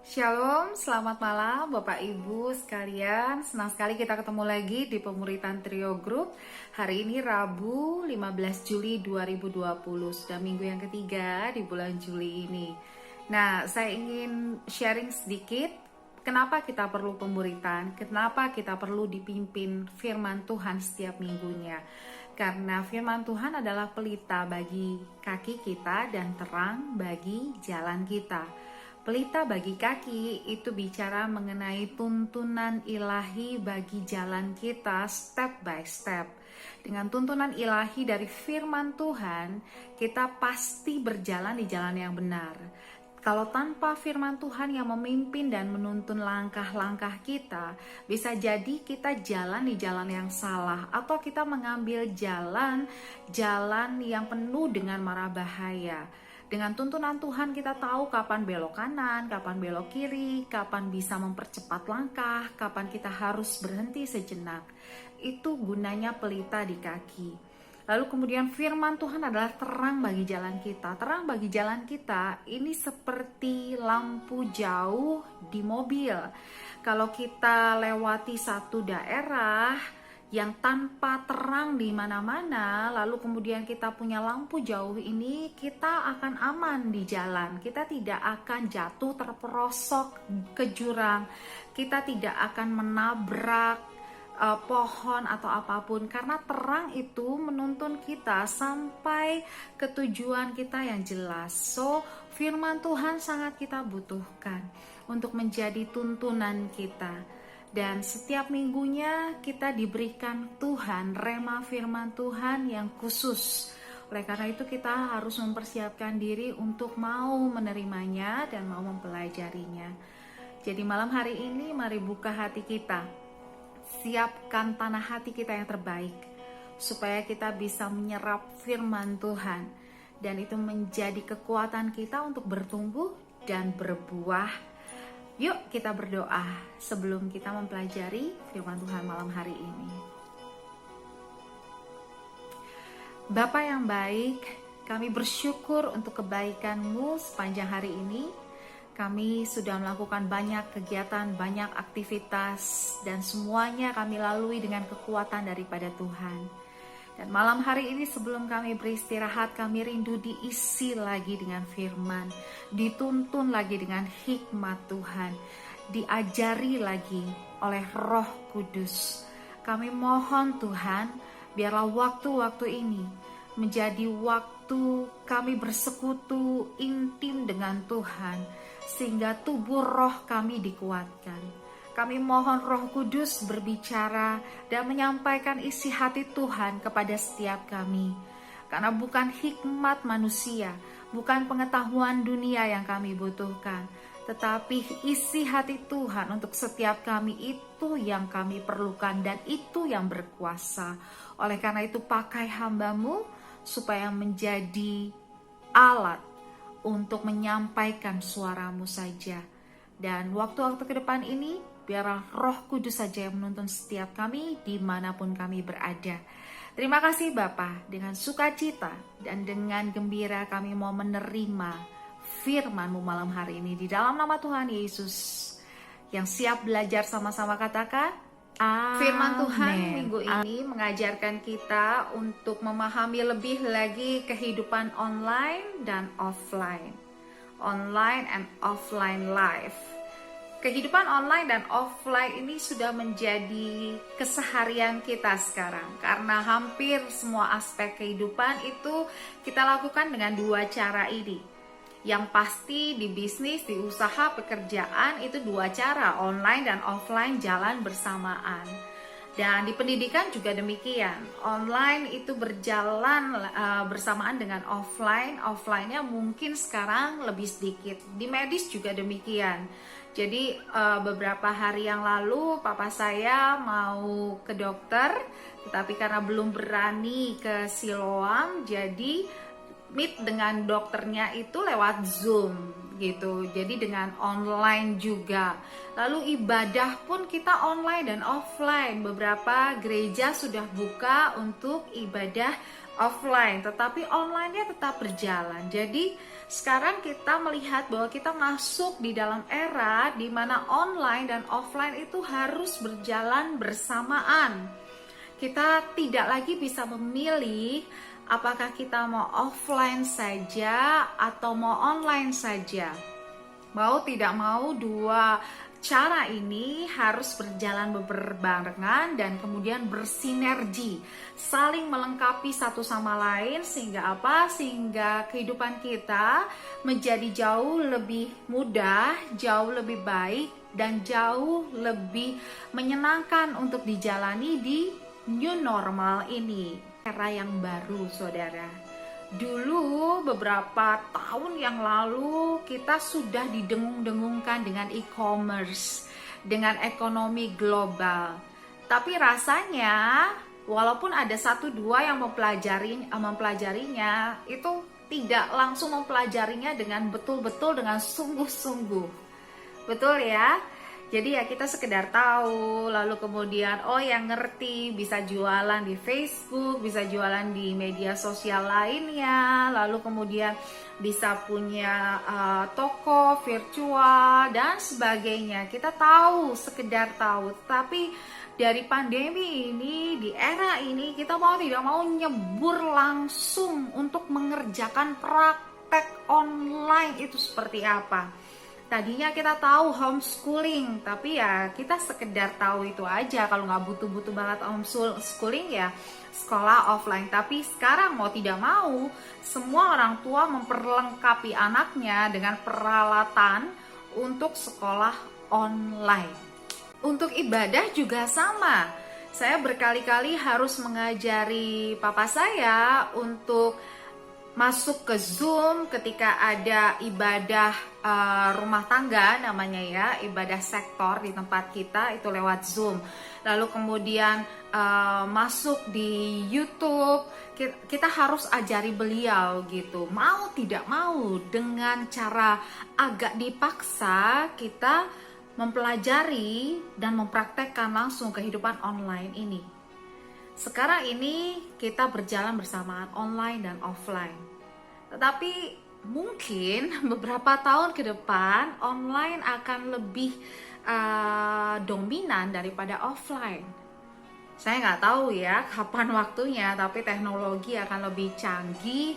Shalom, selamat malam Bapak Ibu sekalian. Senang sekali kita ketemu lagi di Pemuritan Trio Group. Hari ini Rabu 15 Juli 2020, sudah minggu yang ketiga di bulan Juli ini. Nah, saya ingin sharing sedikit kenapa kita perlu pemuritan, kenapa kita perlu dipimpin firman Tuhan setiap minggunya. Karena firman Tuhan adalah pelita bagi kaki kita dan terang bagi jalan kita. Pelita bagi kaki itu bicara mengenai tuntunan ilahi bagi jalan kita step by step. Dengan tuntunan ilahi dari firman Tuhan, kita pasti berjalan di jalan yang benar. Kalau tanpa firman Tuhan yang memimpin dan menuntun langkah-langkah kita, bisa jadi kita jalan di jalan yang salah atau kita mengambil jalan yang penuh dengan mara bahaya. Dengan tuntunan Tuhan kita tahu kapan belok kanan, kapan belok kiri, kapan bisa mempercepat langkah, kapan kita harus berhenti sejenak. Itu gunanya pelita di kaki. Lalu kemudian firman Tuhan adalah terang bagi jalan kita. Terang bagi jalan kita ini seperti lampu jauh di mobil. Kalau kita lewati satu daerah yang tanpa terang di mana-mana, lalu kemudian kita punya lampu jauh ini, kita akan aman di jalan. Kita tidak akan jatuh terperosok ke jurang. Kita tidak akan menabrak pohon atau apapun, karena terang itu menuntun kita sampai ke tujuan kita yang jelas. So, firman Tuhan sangat kita butuhkan untuk menjadi tuntunan kita. Dan setiap minggunya kita diberikan Tuhan, rema firman Tuhan yang khusus. Oleh karena itu kita harus mempersiapkan diri untuk mau menerimanya dan mau mempelajarinya. Jadi malam hari ini mari buka hati kita. Siapkan tanah hati kita yang terbaik, supaya kita bisa menyerap firman Tuhan. Dan itu menjadi kekuatan kita untuk bertumbuh dan berbuah. Yuk kita berdoa sebelum kita mempelajari firman Tuhan malam hari ini. Bapa yang baik, kami bersyukur untuk kebaikan-Mu sepanjang hari ini. Kami sudah melakukan banyak kegiatan, banyak aktivitas, dan semuanya kami lalui dengan kekuatan daripada Tuhan. Dan malam hari ini sebelum kami beristirahat, kami rindu diisi lagi dengan firman, dituntun lagi dengan hikmat Tuhan, diajari lagi oleh Roh Kudus. Kami mohon Tuhan, biarlah waktu-waktu ini menjadi waktu kami bersekutu intim dengan Tuhan, sehingga tubuh roh kami dikuatkan. Kami mohon Roh Kudus berbicara dan menyampaikan isi hati Tuhan kepada setiap kami. Karena bukan hikmat manusia, bukan pengetahuan dunia yang kami butuhkan, tetapi isi hati Tuhan untuk setiap kami itu yang kami perlukan dan itu yang berkuasa. Oleh karena itu pakai hamba-Mu supaya menjadi alat untuk menyampaikan suara-Mu saja. Dan waktu-waktu ke depan ini, biarlah Roh Kudus saja yang menuntun setiap kami dimanapun kami berada. Terima kasih Bapa, dengan sukacita dan dengan gembira kami mau menerima firman-Mu malam hari ini. Di dalam nama Tuhan Yesus, yang siap belajar sama-sama katakan, Amen. Firman Tuhan minggu ini mengajarkan kita untuk memahami lebih lagi kehidupan online dan offline. Online and offline life. Kehidupan online dan offline ini sudah menjadi keseharian kita sekarang, karena hampir semua aspek kehidupan itu kita lakukan dengan dua cara ini. Yang pasti di bisnis, di usaha, pekerjaan itu dua cara, online dan offline jalan bersamaan. Dan di pendidikan juga demikian, online itu berjalan bersamaan dengan offline, offline-nya mungkin sekarang lebih sedikit. Di medis juga demikian. Jadi beberapa hari yang lalu papa saya mau ke dokter, tetapi karena belum berani ke Siloam, jadi meet dengan dokternya itu lewat Zoom gitu. Jadi dengan online juga. Lalu ibadah pun kita online dan offline. Beberapa gereja sudah buka untuk ibadah offline, tetapi online-nya tetap berjalan. Jadi sekarang kita melihat bahwa kita masuk di dalam era di mana online dan offline itu harus berjalan bersamaan. Kita tidak lagi bisa memilih apakah kita mau offline saja atau mau online saja. Mau tidak mau, dua cara ini harus berjalan berbarengan dan kemudian bersinergi, saling melengkapi satu sama lain, sehingga apa? Sehingga kehidupan kita menjadi jauh lebih mudah, jauh lebih baik, dan jauh lebih menyenangkan untuk dijalani di new normal ini. Era yang baru, saudara. Dulu beberapa tahun yang lalu kita sudah didengung-dengungkan dengan e-commerce, dengan ekonomi global. Tapi rasanya walaupun ada satu dua yang mempelajarinya, itu tidak langsung mempelajarinya dengan betul-betul, dengan sungguh-sungguh. Betul ya? Jadi ya kita sekedar tahu, lalu kemudian yang ngerti bisa jualan di Facebook, bisa jualan di media sosial lainnya, lalu kemudian bisa punya toko virtual dan sebagainya. Kita tahu, sekedar tahu. Tapi dari pandemi ini, di era ini, kita mau tidak mau nyebur langsung untuk mengerjakan praktek online itu seperti apa. Tadinya kita tahu homeschooling, tapi ya kita sekedar tahu itu aja. Kalau nggak butuh-butuh banget homeschooling ya sekolah offline. Tapi sekarang mau tidak mau, semua orang tua memperlengkapi anaknya dengan peralatan untuk sekolah online. Untuk ibadah juga sama. Saya berkali-kali harus mengajari papa saya untuk masuk ke Zoom ketika ada ibadah rumah tangga namanya ya, ibadah sektor di tempat kita itu lewat Zoom. Lalu kemudian masuk di YouTube, kita harus ajari beliau gitu. Mau tidak mau, dengan cara agak dipaksa kita mempelajari dan mempraktekkan langsung kehidupan online ini. Sekarang ini kita berjalan bersamaan online dan offline. Tetapi mungkin beberapa tahun ke depan online akan lebih dominan daripada offline. Saya nggak tahu ya kapan waktunya, tapi teknologi akan lebih canggih.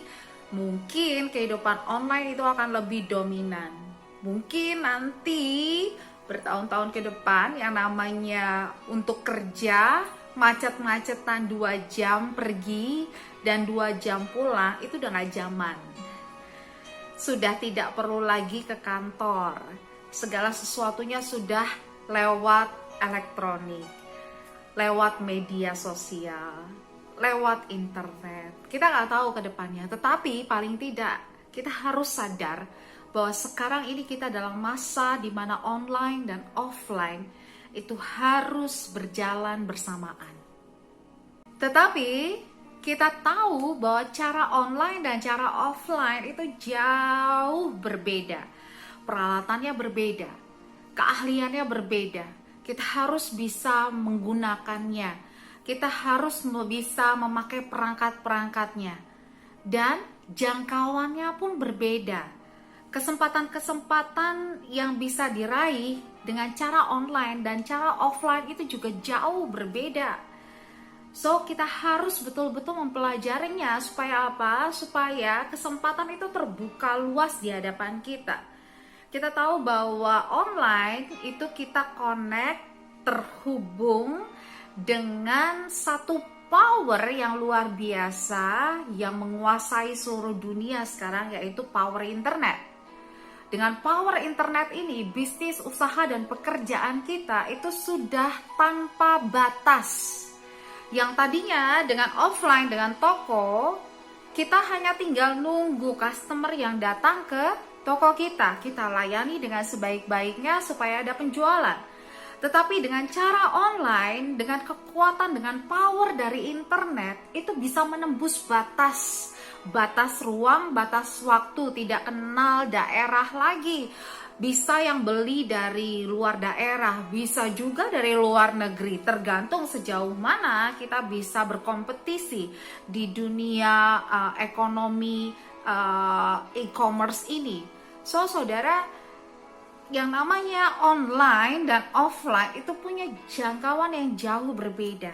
Mungkin kehidupan online itu akan lebih dominan. Mungkin nanti bertahun-tahun ke depan yang namanya untuk kerja macet-macetan 2 jam pergi dan 2 jam pulang itu udah gak zaman. Sudah tidak perlu lagi ke kantor. Segala sesuatunya sudah lewat elektronik, lewat media sosial, lewat internet. Kita gak tahu ke depannya, tetapi paling tidak kita harus sadar bahwa sekarang ini kita dalam masa di mana online dan offline itu harus berjalan bersamaan. Tetapi kita tahu bahwa cara online dan cara offline itu jauh berbeda. Peralatannya berbeda, keahliannya berbeda. Kita harus bisa menggunakannya. Kita harus bisa memakai perangkat-perangkatnya. Dan jangkauannya pun berbeda. Kesempatan-kesempatan yang bisa diraih dengan cara online dan cara offline itu juga jauh berbeda. So, kita harus betul-betul mempelajarinya supaya apa? Supaya kesempatan itu terbuka luas di hadapan kita. Kita tahu bahwa online itu kita connect, terhubung dengan satu power yang luar biasa yang menguasai seluruh dunia sekarang, yaitu power internet. Dengan power internet ini, bisnis, usaha, dan pekerjaan kita itu sudah tanpa batas. Yang tadinya dengan offline, dengan toko, kita hanya tinggal nunggu customer yang datang ke toko kita. Kita layani dengan sebaik-baiknya supaya ada penjualan. Tetapi dengan cara online, dengan kekuatan, dengan power dari internet, itu bisa menembus batas, batas ruang, batas waktu, tidak kenal daerah lagi. Bisa yang beli dari luar daerah, bisa juga dari luar negeri, tergantung sejauh mana kita bisa berkompetisi di dunia ekonomi e-commerce ini. So, saudara, yang namanya online dan offline itu punya jangkauan yang jauh berbeda.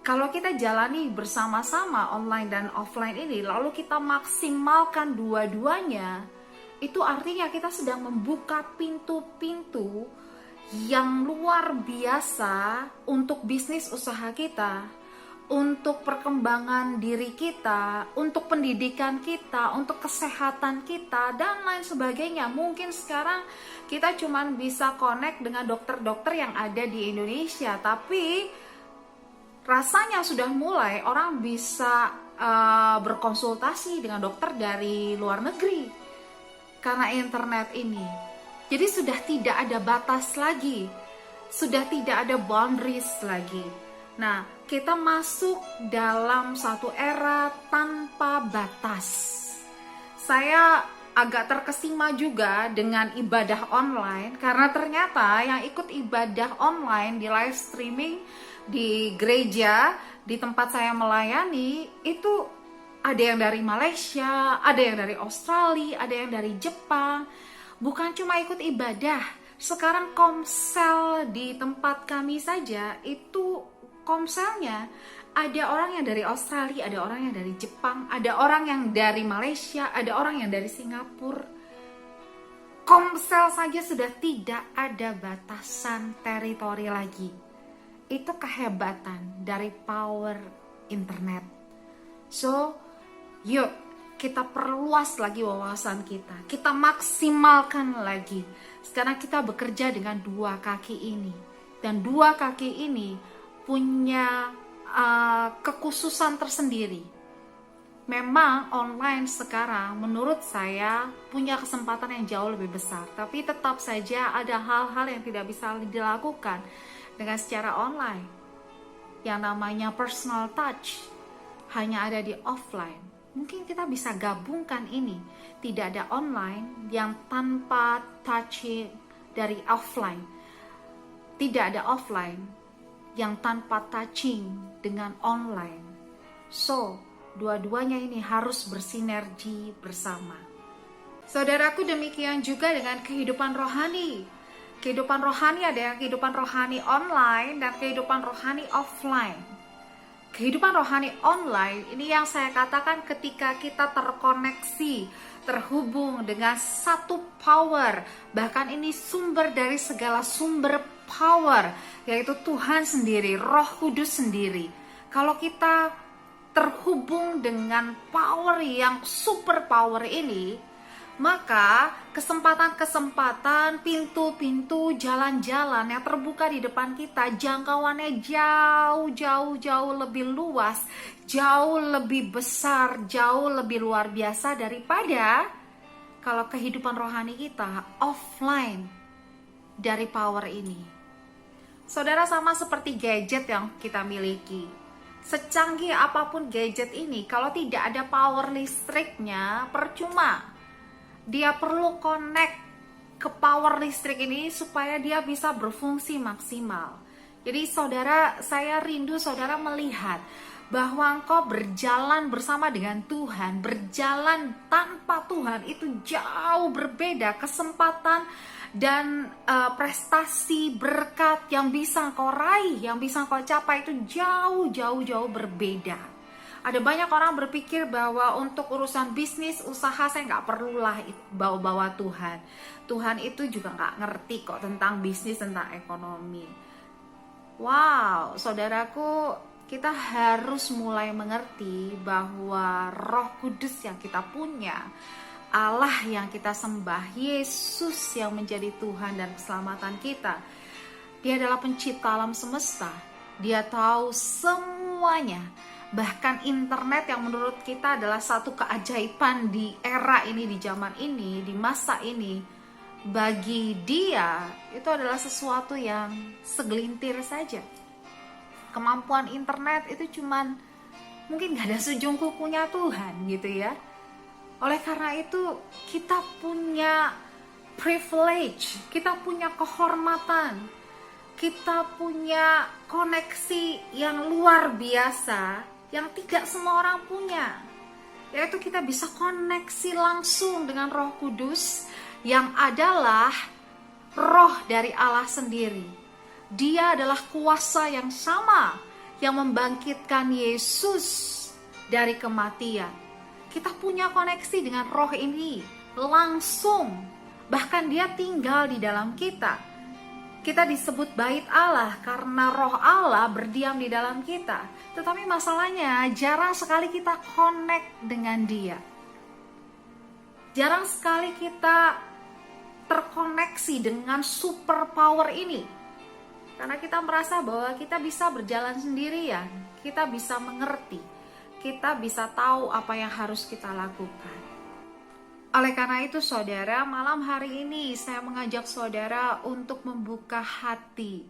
Kalau kita jalani bersama-sama online dan offline ini, lalu kita maksimalkan dua-duanya, itu artinya kita sedang membuka pintu-pintu yang luar biasa untuk bisnis usaha kita, untuk perkembangan diri kita, untuk pendidikan kita, untuk kesehatan kita, dan lain sebagainya. Mungkin sekarang kita cuma bisa connect dengan dokter-dokter yang ada di Indonesia, tapi rasanya sudah mulai orang bisa berkonsultasi dengan dokter dari luar negeri karena internet ini. Jadi sudah tidak ada batas lagi, sudah tidak ada boundaries lagi. Nah, kita masuk dalam satu era tanpa batas. Saya agak terkesima juga dengan ibadah online, karena ternyata yang ikut ibadah online di live streaming di gereja di tempat saya melayani itu ada yang dari Malaysia, ada yang dari Australia, ada yang dari Jepang. Bukan cuma ikut ibadah, sekarang komsel di tempat kami saja itu komselnya ada orang yang dari Australia, ada orang yang dari Jepang, ada orang yang dari Malaysia, ada orang yang dari Singapura. Komsel saja sudah tidak ada batasan teritori lagi. Itu kehebatan dari power internet. So, yuk kita perluas lagi wawasan kita, kita maksimalkan lagi. Sekarang kita bekerja dengan dua kaki ini, dan dua kaki ini punya kekhususan tersendiri. Memang online sekarang menurut saya punya kesempatan yang jauh lebih besar, tapi tetap saja ada hal-hal yang tidak bisa dilakukan dengan secara online. Yang namanya personal touch hanya ada di offline. Mungkin kita bisa gabungkan ini. Tidak ada online yang tanpa touch dari offline. Tidak ada offline yang tanpa touching dengan online. So, dua-duanya ini harus bersinergi bersama. Saudaraku, demikian juga dengan kehidupan rohani. Kehidupan rohani ada yang kehidupan rohani online dan kehidupan rohani offline. Kehidupan rohani online ini yang saya katakan ketika kita terkoneksi, terhubung dengan satu power, bahkan ini sumber dari segala sumber power, yaitu Tuhan sendiri, Roh Kudus sendiri. Kalau kita terhubung dengan power yang super power ini, maka kesempatan-kesempatan, pintu-pintu, jalan-jalan yang terbuka di depan kita, jangkauannya jauh lebih luas, jauh lebih besar, jauh lebih luar biasa daripada kalau kehidupan rohani kita offline dari power ini. Saudara, sama seperti gadget yang kita miliki. Secanggih apapun gadget ini, kalau tidak ada power listriknya, percuma. Dia perlu connect ke power listrik ini supaya dia bisa berfungsi maksimal. Jadi saudara, saya rindu saudara melihat bahwa engkau berjalan bersama dengan Tuhan, berjalan tanpa Tuhan itu jauh berbeda. Kesempatan dan prestasi berkat yang bisa engkau raih, yang bisa engkau capai itu jauh berbeda. Ada banyak orang berpikir bahwa untuk urusan bisnis, usaha saya nggak perlulah bawa-bawa Tuhan. Tuhan itu juga nggak ngerti kok tentang bisnis, tentang ekonomi. Wow, saudaraku, kita harus mulai mengerti bahwa Roh Kudus yang kita punya, Allah yang kita sembah, Yesus yang menjadi Tuhan dan keselamatan kita, Dia adalah pencipta alam semesta. Dia tahu semuanya. Bahkan internet yang menurut kita adalah satu keajaiban di era ini, di zaman ini, di masa ini, bagi Dia itu adalah sesuatu yang segelintir saja. Kemampuan internet itu cuman mungkin gak ada seujung kukunya Tuhan gitu ya. Oleh karena itu kita punya privilege, kita punya kehormatan, kita punya koneksi yang luar biasa yang tidak semua orang punya, yaitu kita bisa koneksi langsung dengan Roh Kudus yang adalah roh dari Allah sendiri. Dia adalah kuasa yang sama yang membangkitkan Yesus dari kematian. Kita punya koneksi dengan roh ini langsung. Bahkan dia tinggal di dalam kita. Kita disebut bait Allah karena roh Allah berdiam di dalam kita. Tetapi masalahnya jarang sekali kita connect dengan dia. Jarang sekali kita terkoneksi dengan super power ini. Karena kita merasa bahwa kita bisa berjalan sendirian. Kita bisa mengerti. Kita bisa tahu apa yang harus kita lakukan. Oleh karena itu saudara, malam hari ini saya mengajak saudara untuk membuka hati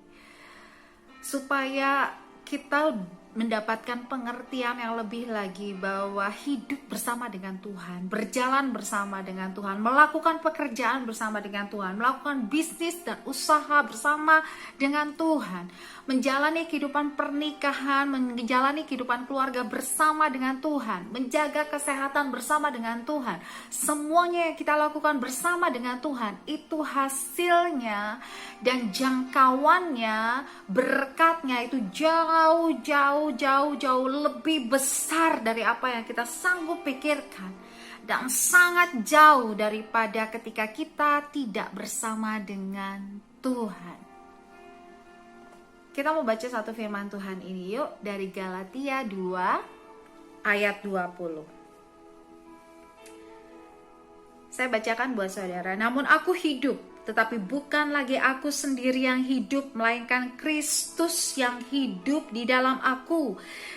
supaya kita mendapatkan pengertian yang lebih lagi bahwa hidup bersama dengan Tuhan, berjalan bersama dengan Tuhan, melakukan pekerjaan bersama dengan Tuhan, melakukan bisnis dan usaha bersama dengan Tuhan, menjalani kehidupan pernikahan, menjalani kehidupan keluarga bersama dengan Tuhan, menjaga kesehatan bersama dengan Tuhan. Semuanya yang kita lakukan bersama dengan Tuhan, itu hasilnya dan jangkauannya, berkatnya itu jauh lebih besar dari apa yang kita sanggup pikirkan, dan sangat jauh daripada ketika kita tidak bersama dengan Tuhan. Kita mau baca satu firman Tuhan ini yuk, dari Galatia 2 ayat 20. Saya bacakan buat saudara. Namun aku hidup, tetapi bukan lagi aku sendiri yang hidup, melainkan Kristus yang hidup di dalam aku.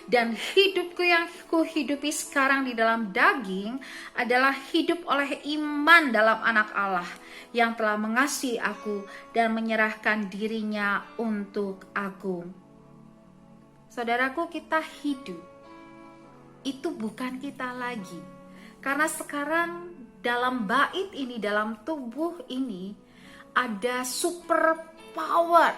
Dan hidupku yang kuhidupi sekarang di dalam daging adalah hidup oleh iman dalam Anak Allah yang telah mengasihi aku dan menyerahkan dirinya untuk aku. Saudaraku, kita hidup itu bukan kita lagi. Karena sekarang dalam bait ini, dalam tubuh ini, ada super power,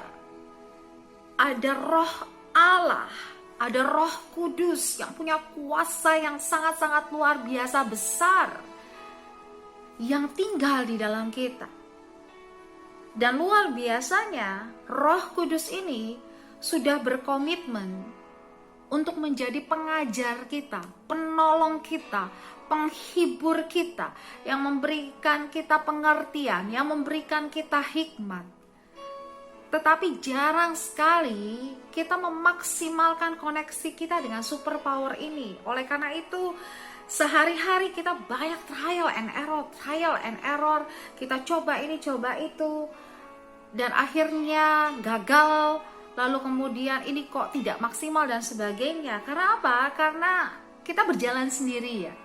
ada roh Allah, ada Roh Kudus yang punya kuasa yang sangat-sangat luar biasa besar yang tinggal di dalam kita. Dan luar biasanya Roh Kudus ini sudah berkomitmen untuk menjadi pengajar kita, penolong kita, penghibur kita, yang memberikan kita pengertian, yang memberikan kita hikmat. Tetapi jarang sekali kita memaksimalkan koneksi kita dengan super power ini. Oleh karena itu, sehari-hari kita banyak trial and error. Kita coba ini, coba itu, dan akhirnya gagal. Lalu kemudian ini kok tidak maksimal dan sebagainya. Karena apa? Karena kita berjalan sendiri ya.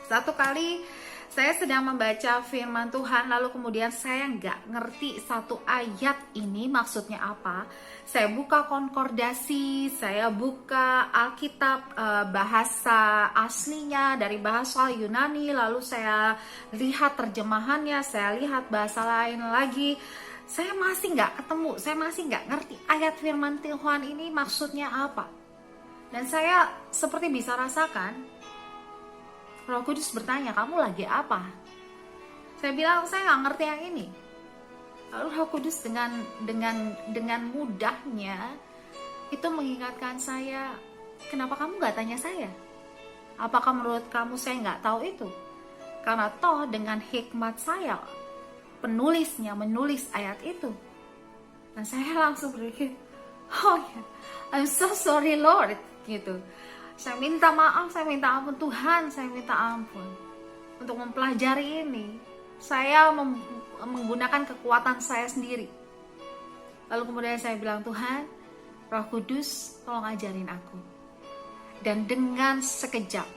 Satu kali saya sedang membaca firman Tuhan, lalu kemudian saya nggak ngerti satu ayat ini maksudnya apa. Saya buka konkordasi, saya buka Alkitab bahasa aslinya dari bahasa Yunani, lalu saya lihat terjemahannya, saya lihat bahasa lain lagi. Saya masih nggak ketemu, saya masih nggak ngerti ayat firman Tuhan ini maksudnya apa. Dan saya seperti bisa rasakan Roh Kudus bertanya, kamu lagi apa? Saya bilang, saya nggak ngerti yang ini. Lalu Roh Kudus dengan mudahnya itu mengingatkan saya, kenapa kamu nggak tanya saya? Apakah menurut kamu saya nggak tahu itu? Karena toh dengan hikmat saya, penulisnya menulis ayat itu. Dan saya langsung berpikir, oh ya, I'm so sorry Lord, gitu. Saya minta maaf, saya minta ampun Tuhan, saya minta ampun. Untuk mempelajari ini, saya menggunakan kekuatan saya sendiri. Lalu kemudian saya bilang, Tuhan, Roh Kudus, tolong ajarin aku. Dan dengan sekejap,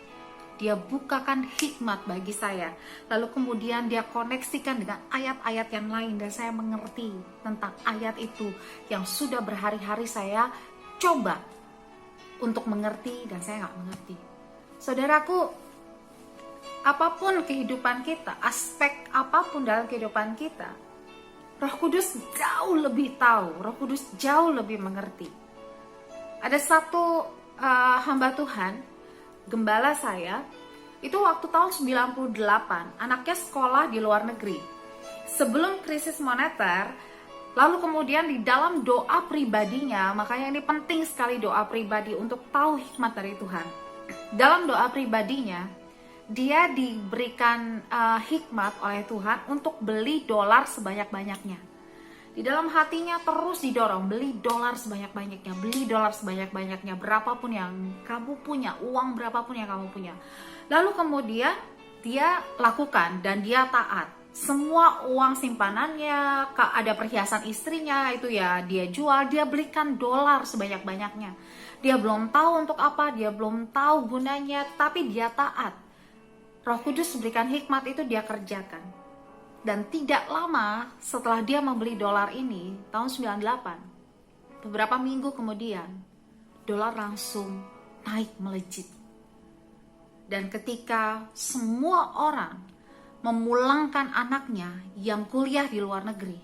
dia bukakan hikmat bagi saya. Lalu kemudian dia koneksikan dengan ayat-ayat yang lain. Dan saya mengerti tentang ayat itu yang sudah berhari-hari saya coba untuk mengerti dan saya nggak mengerti. Saudaraku, apapun kehidupan kita, aspek apapun dalam kehidupan kita, Roh Kudus jauh lebih tahu, Roh Kudus jauh lebih mengerti. Ada satu hamba Tuhan, gembala saya, itu waktu tahun 98, anaknya sekolah di luar negeri. Sebelum krisis moneter, lalu kemudian di dalam doa pribadinya, makanya ini penting sekali doa pribadi untuk tahu hikmat dari Tuhan. Dalam doa pribadinya, dia diberikan hikmat oleh Tuhan untuk beli dolar sebanyak-banyaknya. Di dalam hatinya terus didorong, beli dolar sebanyak-banyaknya, beli dolar sebanyak-banyaknya, berapapun yang kamu punya, uang berapapun yang kamu punya. Lalu kemudian dia lakukan dan dia taat. Semua uang simpanannya, ada perhiasan istrinya, itu ya dia jual, dia belikan dolar sebanyak-banyaknya. Dia belum tahu untuk apa, dia belum tahu gunanya, tapi dia taat. Roh Kudus berikan hikmat itu dia kerjakan. Dan tidak lama setelah dia membeli dolar ini, tahun 98, beberapa minggu kemudian, dolar langsung naik melejit. Dan ketika semua orang memulangkan anaknya yang kuliah di luar negeri,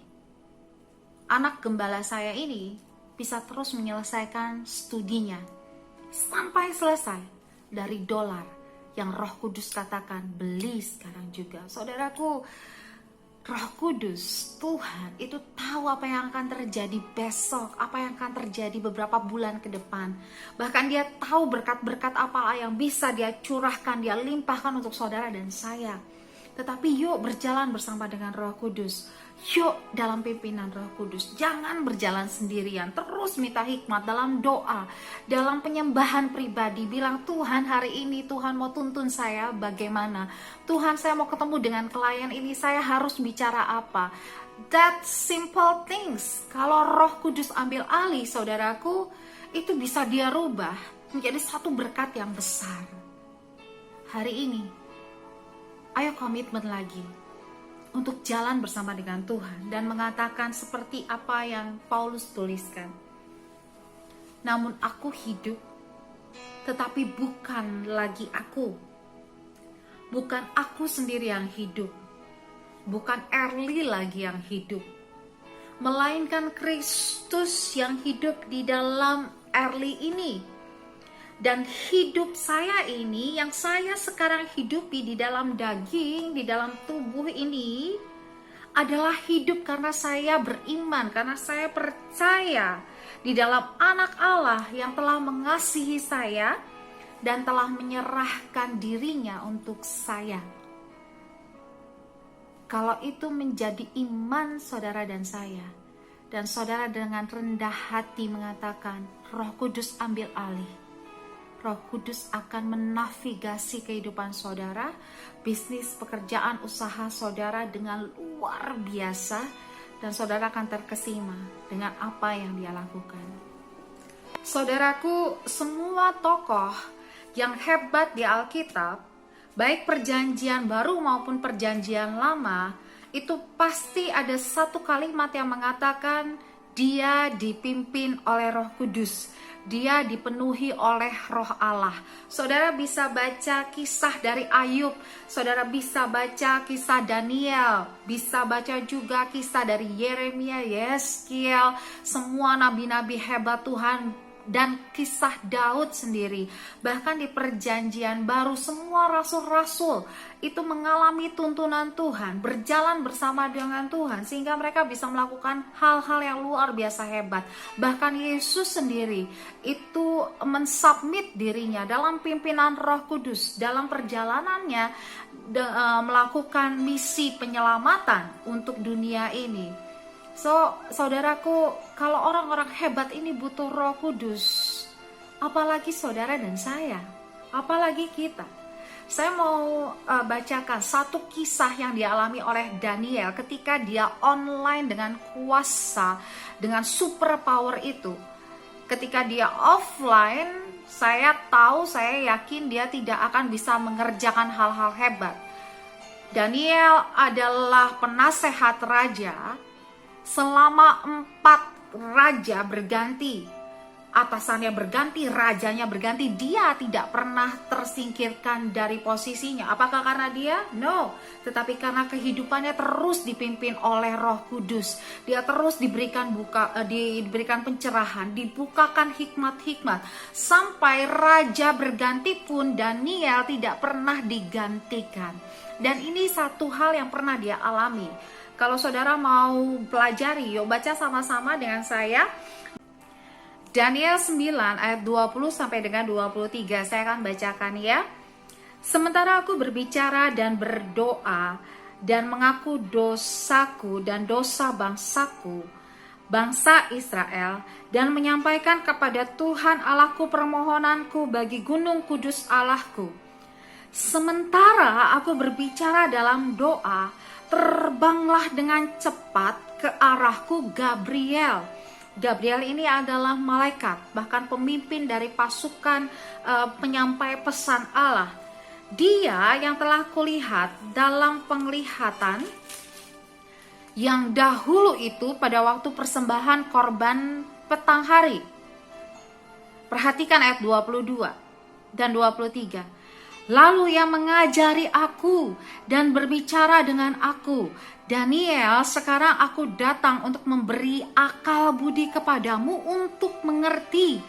anak gembala saya ini bisa terus menyelesaikan studinya sampai selesai dari dolar yang Roh Kudus katakan beli sekarang juga. Saudaraku, Roh Kudus, Tuhan itu tahu apa yang akan terjadi besok, apa yang akan terjadi beberapa bulan ke depan. Bahkan dia tahu berkat-berkat apa yang bisa dia curahkan, dia limpahkan untuk saudara dan saya. Tetapi yuk berjalan bersama dengan Roh Kudus. Yuk dalam pimpinan Roh Kudus. Jangan berjalan sendirian. Terus minta hikmat dalam doa, dalam penyembahan pribadi. Bilang, Tuhan hari ini Tuhan mau tuntun saya bagaimana. Tuhan saya mau ketemu dengan klien ini, saya harus bicara apa. That simple things. Kalau Roh Kudus ambil alih, saudaraku, itu bisa dia rubah menjadi satu berkat yang besar. Hari ini, ayo komitmen lagi untuk jalan bersama dengan Tuhan dan mengatakan seperti apa yang Paulus tuliskan. Namun aku hidup, tetapi bukan lagi aku. Bukan aku sendiri yang hidup. Bukan Erli lagi yang hidup. Melainkan Kristus yang hidup di dalam Erli ini. Dan hidup saya ini, yang saya sekarang hidupi di dalam daging, di dalam tubuh ini, adalah hidup karena saya beriman, karena saya percaya di dalam anak Allah yang telah mengasihi saya dan telah menyerahkan dirinya untuk saya. Kalau itu menjadi iman saudara dan saya, dan saudara dengan rendah hati mengatakan, Roh Kudus ambil alih, Roh Kudus akan menavigasi kehidupan saudara, bisnis, pekerjaan, usaha saudara dengan luar biasa, dan saudara akan terkesima dengan apa yang dia lakukan. Saudaraku, semua tokoh yang hebat di Alkitab, baik perjanjian baru maupun perjanjian lama, itu pasti ada satu kalimat yang mengatakan dia dipimpin oleh Roh Kudus. Dia dipenuhi oleh Roh Allah. Saudara bisa baca kisah dari Ayub, saudara bisa baca kisah Daniel, bisa baca juga kisah dari Yeremia, Yeskiel, semua nabi-nabi hebat Tuhan, dan kisah Daud sendiri. Bahkan di perjanjian baru semua rasul-rasul itu mengalami tuntunan Tuhan, berjalan bersama dengan Tuhan, sehingga mereka bisa melakukan hal-hal yang luar biasa hebat. Bahkan Yesus sendiri itu mensubmit dirinya dalam pimpinan Roh Kudus, dalam perjalanannya melakukan misi penyelamatan untuk dunia ini. So, saudaraku, kalau orang-orang hebat ini butuh Roh Kudus, apalagi saudara dan saya, apalagi kita. Saya mau bacakan satu kisah yang dialami oleh Daniel ketika dia online dengan kuasa, dengan super power itu. Ketika dia offline, saya tahu, saya yakin dia tidak akan bisa mengerjakan hal-hal hebat. Daniel adalah penasehat raja selama 4 raja berganti. atasannya berganti, rajanya berganti, dia tidak pernah tersingkirkan dari posisinya. Apakah karena dia? No, tetapi karena kehidupannya terus dipimpin oleh Roh Kudus. Dia terus diberikan pencerahan, dibukakan hikmat-hikmat, sampai raja berganti pun Daniel tidak pernah digantikan. Dan ini satu hal yang pernah dia alami. Kalau saudara mau pelajari, yuk baca sama-sama dengan saya Daniel 9 ayat 20 sampai dengan 23. Saya akan bacakan ya. Sementara aku berbicara dan berdoa dan mengaku dosaku dan dosa bangsaku, bangsa Israel, dan menyampaikan kepada Tuhan Allahku permohonanku bagi gunung kudus Allahku. Sementara aku berbicara dalam doa, terbanglah dengan cepat ke arahku Gabriel. Gabriel ini adalah malaikat, bahkan pemimpin dari pasukan penyampai pesan Allah. Dia yang telah kulihat dalam penglihatan yang dahulu itu pada waktu persembahan korban petang hari. Perhatikan ayat 22 dan 23. Lalu ia mengajari aku dan berbicara dengan aku. Daniel, sekarang aku datang untuk memberi akal budi kepadamu untuk mengerti.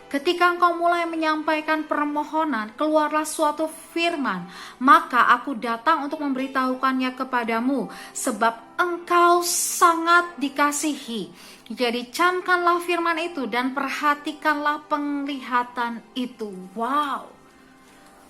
Ketika engkau mulai menyampaikan permohonan, keluarlah suatu firman, maka aku datang untuk memberitahukannya kepadamu, sebab engkau sangat dikasihi. Jadi camkanlah firman itu dan perhatikanlah penglihatan itu. Wow.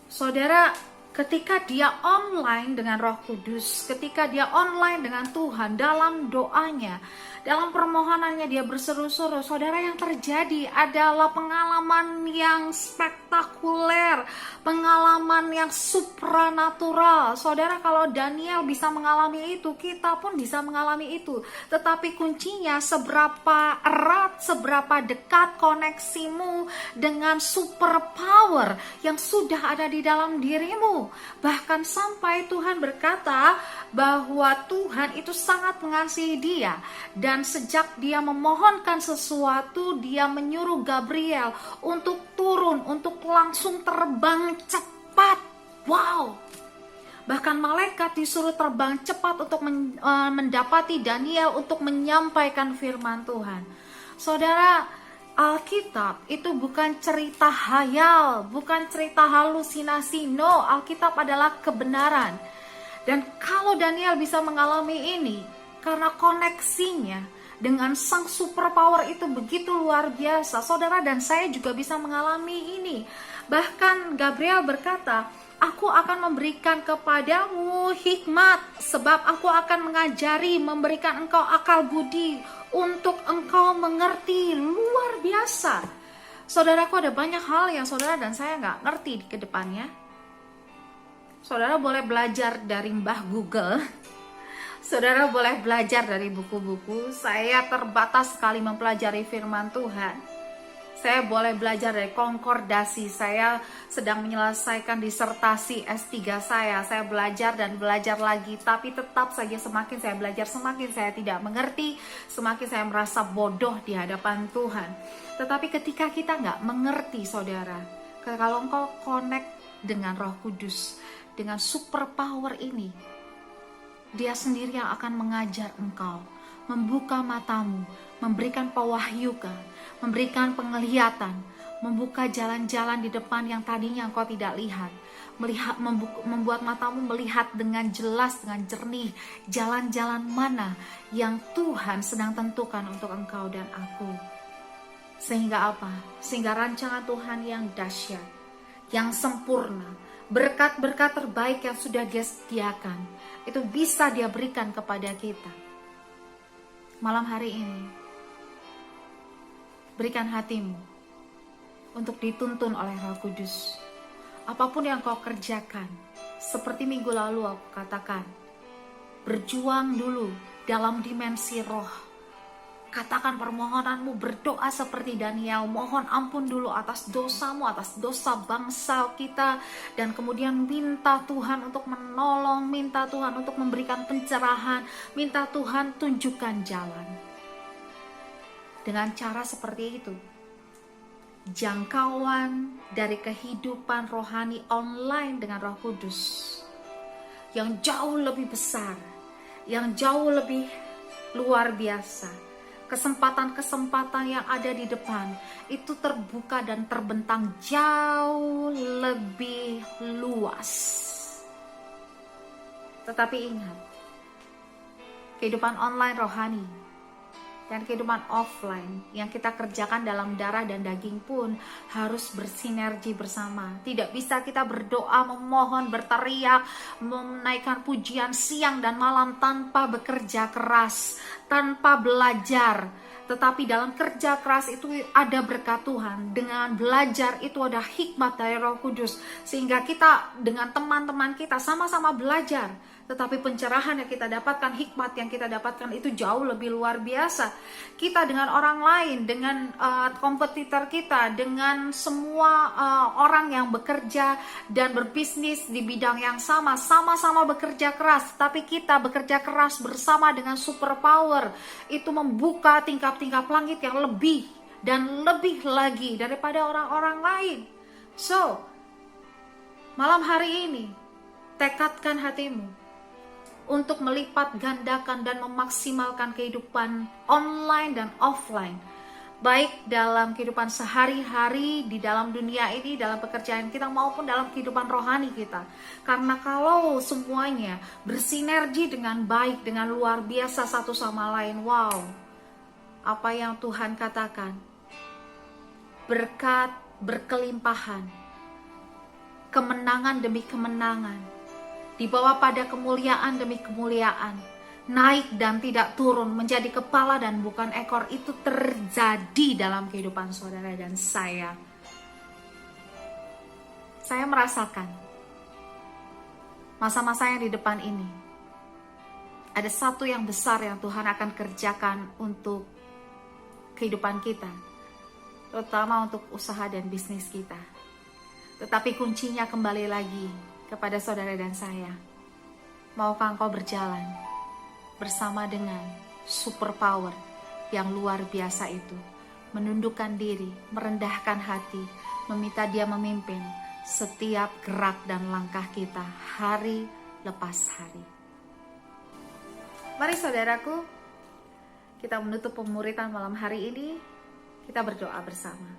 Saudara, ketika dia online dengan Roh Kudus, ketika dia online dengan Tuhan dalam doanya, dalam permohonannya dia berseru-seru, saudara, yang terjadi adalah pengalaman yang spektakuler, pengalaman yang supranatural. Saudara, kalau Daniel bisa mengalami itu, kita pun bisa mengalami itu. Tetapi kuncinya seberapa erat, seberapa dekat koneksimu dengan superpower yang sudah ada di dalam dirimu. Bahkan sampai Tuhan berkata bahwa Tuhan itu sangat mengasihi dia, dan sejak dia memohonkan sesuatu, dia menyuruh Gabriel untuk turun, untuk langsung terbang cepat. Wow. Bahkan malaikat disuruh terbang cepat untuk mendapati Daniel untuk menyampaikan firman Tuhan. Saudara, Alkitab itu bukan cerita hayal, bukan cerita halusinasi. No, Alkitab adalah kebenaran. Dan kalau Daniel bisa mengalami ini, karena koneksinya dengan sang superpower itu begitu luar biasa, saudara dan saya juga bisa mengalami ini. Bahkan Gabriel berkata, aku akan memberikan kepadamu hikmat, sebab aku akan mengajari, memberikan engkau akal budi, untuk engkau mengerti. Luar biasa. Saudaraku, ada banyak hal yang saudara dan saya nggak ngerti ke depannya. Saudara boleh belajar dari Mbah Google. Saudara boleh belajar dari buku-buku. Saya terbatas sekali mempelajari firman Tuhan. Saya boleh belajar dari konkordasi. Saya sedang menyelesaikan disertasi S3 saya. Saya belajar dan belajar lagi. Tapi tetap saja semakin saya belajar, semakin saya tidak mengerti. Semakin saya merasa bodoh di hadapan Tuhan. Tetapi ketika kita nggak mengerti, saudara, kalau engkau connect dengan Roh Kudus, dengan superpower ini, Dia sendiri yang akan mengajar engkau, membuka matamu, memberikan pewahyuan, memberikan penglihatan, membuka jalan-jalan di depan yang tadinya engkau tidak lihat, membuat matamu melihat dengan jelas, dengan jernih, jalan-jalan mana yang Tuhan sedang tentukan untuk engkau dan aku. Sehingga apa? Sehingga rancangan Tuhan yang dahsyat, yang sempurna, berkat-berkat terbaik yang sudah Dia sediakan, itu bisa Dia berikan kepada kita. Malam hari ini, berikan hatimu untuk dituntun oleh Roh Kudus. Apapun yang kau kerjakan, seperti minggu lalu aku katakan, berjuang dulu dalam dimensi roh. Katakan permohonanmu, berdoa seperti Daniel, mohon ampun dulu atas dosamu, atas dosa bangsa kita, dan kemudian minta Tuhan untuk menolong, minta Tuhan untuk memberikan pencerahan, minta Tuhan tunjukkan jalan. Dengan cara seperti itu, jangkauan dari kehidupan rohani online dengan Roh Kudus yang jauh lebih besar, yang jauh lebih luar biasa. Kesempatan-kesempatan yang ada di depan itu terbuka dan terbentang jauh lebih luas. Tetapi ingat, kehidupan online rohani dan kehidupan offline yang kita kerjakan dalam darah dan daging pun harus bersinergi bersama. Tidak bisa kita berdoa, memohon, berteriak, menaikkan pujian siang dan malam tanpa bekerja keras, tanpa belajar. Tetapi dalam kerja keras itu ada berkat Tuhan. Dengan belajar itu ada hikmat dari Roh Kudus. Sehingga kita dengan teman-teman kita sama-sama belajar. Tetapi pencerahan yang kita dapatkan, hikmat yang kita dapatkan itu jauh lebih luar biasa. Kita dengan orang lain, dengan kompetitor kita, dengan semua orang yang bekerja dan berbisnis di bidang yang sama, sama-sama bekerja keras. Tapi kita bekerja keras bersama dengan superpower. Itu membuka tingkap-tingkap langit yang lebih dan lebih lagi daripada orang-orang lain. So, malam hari ini, tekadkan hatimu untuk melipat gandakan dan memaksimalkan kehidupan online dan offline. Baik dalam kehidupan sehari-hari, di dalam dunia ini, dalam pekerjaan kita, maupun dalam kehidupan rohani kita. Karena kalau semuanya bersinergi dengan baik, dengan luar biasa satu sama lain, wow, apa yang Tuhan katakan, berkat berkelimpahan, kemenangan demi kemenangan, dibawa pada kemuliaan demi kemuliaan, naik dan tidak turun, menjadi kepala dan bukan ekor, itu terjadi dalam kehidupan saudara dan saya. Saya merasakan masa-masa yang di depan ini, ada satu yang besar yang Tuhan akan kerjakan untuk kehidupan kita, terutama untuk usaha dan bisnis kita. Tetapi kuncinya kembali lagi kepada saudara dan saya. Maukah engkau berjalan bersama dengan superpower yang luar biasa itu, menundukkan diri, merendahkan hati, meminta Dia memimpin setiap gerak dan langkah kita hari lepas hari. Mari saudaraku, kita menutup pemuritan malam hari ini. Kita berdoa bersama.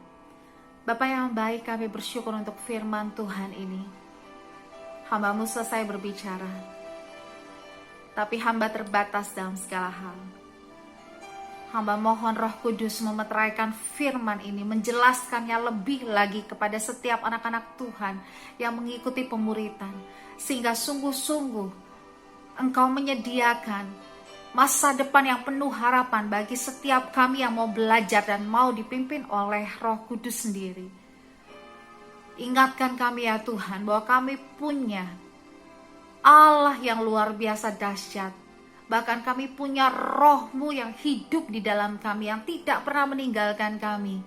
Bapa yang baik, kami bersyukur untuk firman Tuhan ini. Hamba-Mu selesai berbicara, tapi hamba terbatas dalam segala hal. Hamba mohon Roh Kudus memeteraikan firman ini, menjelaskannya lebih lagi kepada setiap anak-anak Tuhan yang mengikuti pemuritan, sehingga sungguh-sungguh Engkau menyediakan masa depan yang penuh harapan bagi setiap kami yang mau belajar dan mau dipimpin oleh Roh Kudus sendiri. Ingatkan kami ya Tuhan, bahwa kami punya Allah yang luar biasa dahsyat. Bahkan kami punya Roh-Mu yang hidup di dalam kami, yang tidak pernah meninggalkan kami.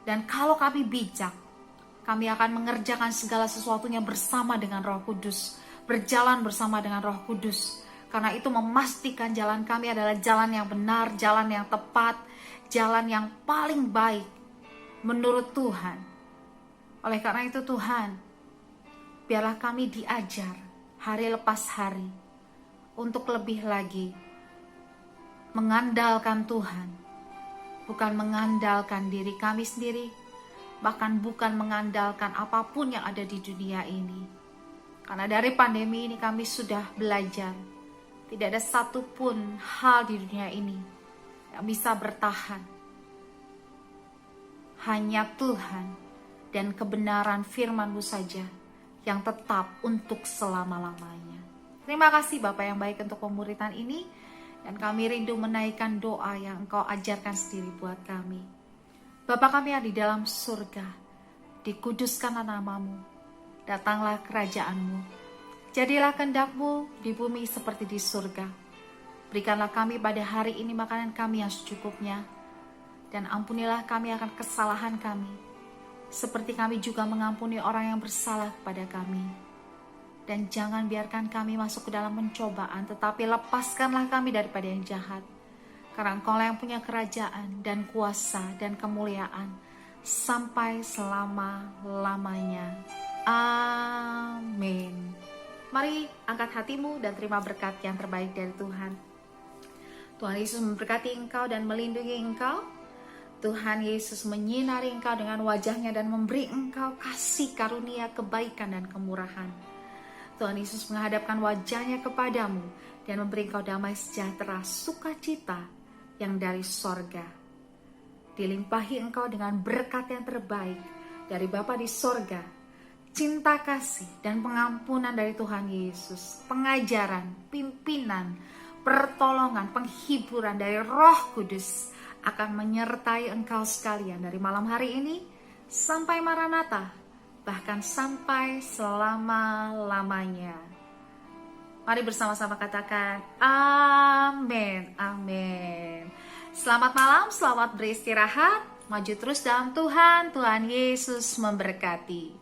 Dan kalau kami bijak, kami akan mengerjakan segala sesuatunya bersama dengan Roh Kudus, berjalan bersama dengan Roh Kudus. Karena itu memastikan jalan kami adalah jalan yang benar, jalan yang tepat, jalan yang paling baik menurut Tuhan. Oleh karena itu Tuhan, biarlah kami diajar hari lepas hari untuk lebih lagi mengandalkan Tuhan, bukan mengandalkan diri kami sendiri, bahkan bukan mengandalkan apapun yang ada di dunia ini. Karena dari pandemi ini kami sudah belajar, tidak ada satupun hal di dunia ini yang bisa bertahan. Hanya Tuhan dan kebenaran firman-Mu saja yang tetap untuk selama-lamanya. Terima kasih Bapa yang baik untuk pemuritan ini, dan kami rindu menaikkan doa yang Engkau ajarkan sendiri buat kami. Bapa kami yang di dalam surga, dikuduskanlah nama-Mu, datanglah kerajaan-Mu, jadilah kehendak-Mu di bumi seperti di surga. Berikanlah kami pada hari ini makanan kami yang secukupnya, dan ampunilah kami akan kesalahan kami, seperti kami juga mengampuni orang yang bersalah kepada kami. Dan jangan biarkan kami masuk ke dalam pencobaan, tetapi lepaskanlah kami daripada yang jahat. Karena Engkau yang punya kerajaan dan kuasa dan kemuliaan sampai selama-lamanya. Amin. Mari angkat hatimu dan terima berkat yang terbaik dari Tuhan. Tuhan Yesus memberkati engkau dan melindungi engkau. Tuhan Yesus menyinari engkau dengan wajahnya dan memberi engkau kasih karunia, kebaikan dan kemurahan. Tuhan Yesus menghadapkan wajahnya kepadamu dan memberi engkau damai sejahtera, sukacita yang dari sorga. Dilimpahi engkau dengan berkat yang terbaik dari Bapa di sorga, cinta kasih dan pengampunan dari Tuhan Yesus, pengajaran, pimpinan, pertolongan, penghiburan dari Roh Kudus akan menyertai engkau sekalian dari malam hari ini sampai Maranatha, bahkan sampai selama-lamanya. Mari bersama-sama katakan amin, amin. Selamat malam, selamat beristirahat, maju terus dalam Tuhan. Tuhan Yesus memberkati.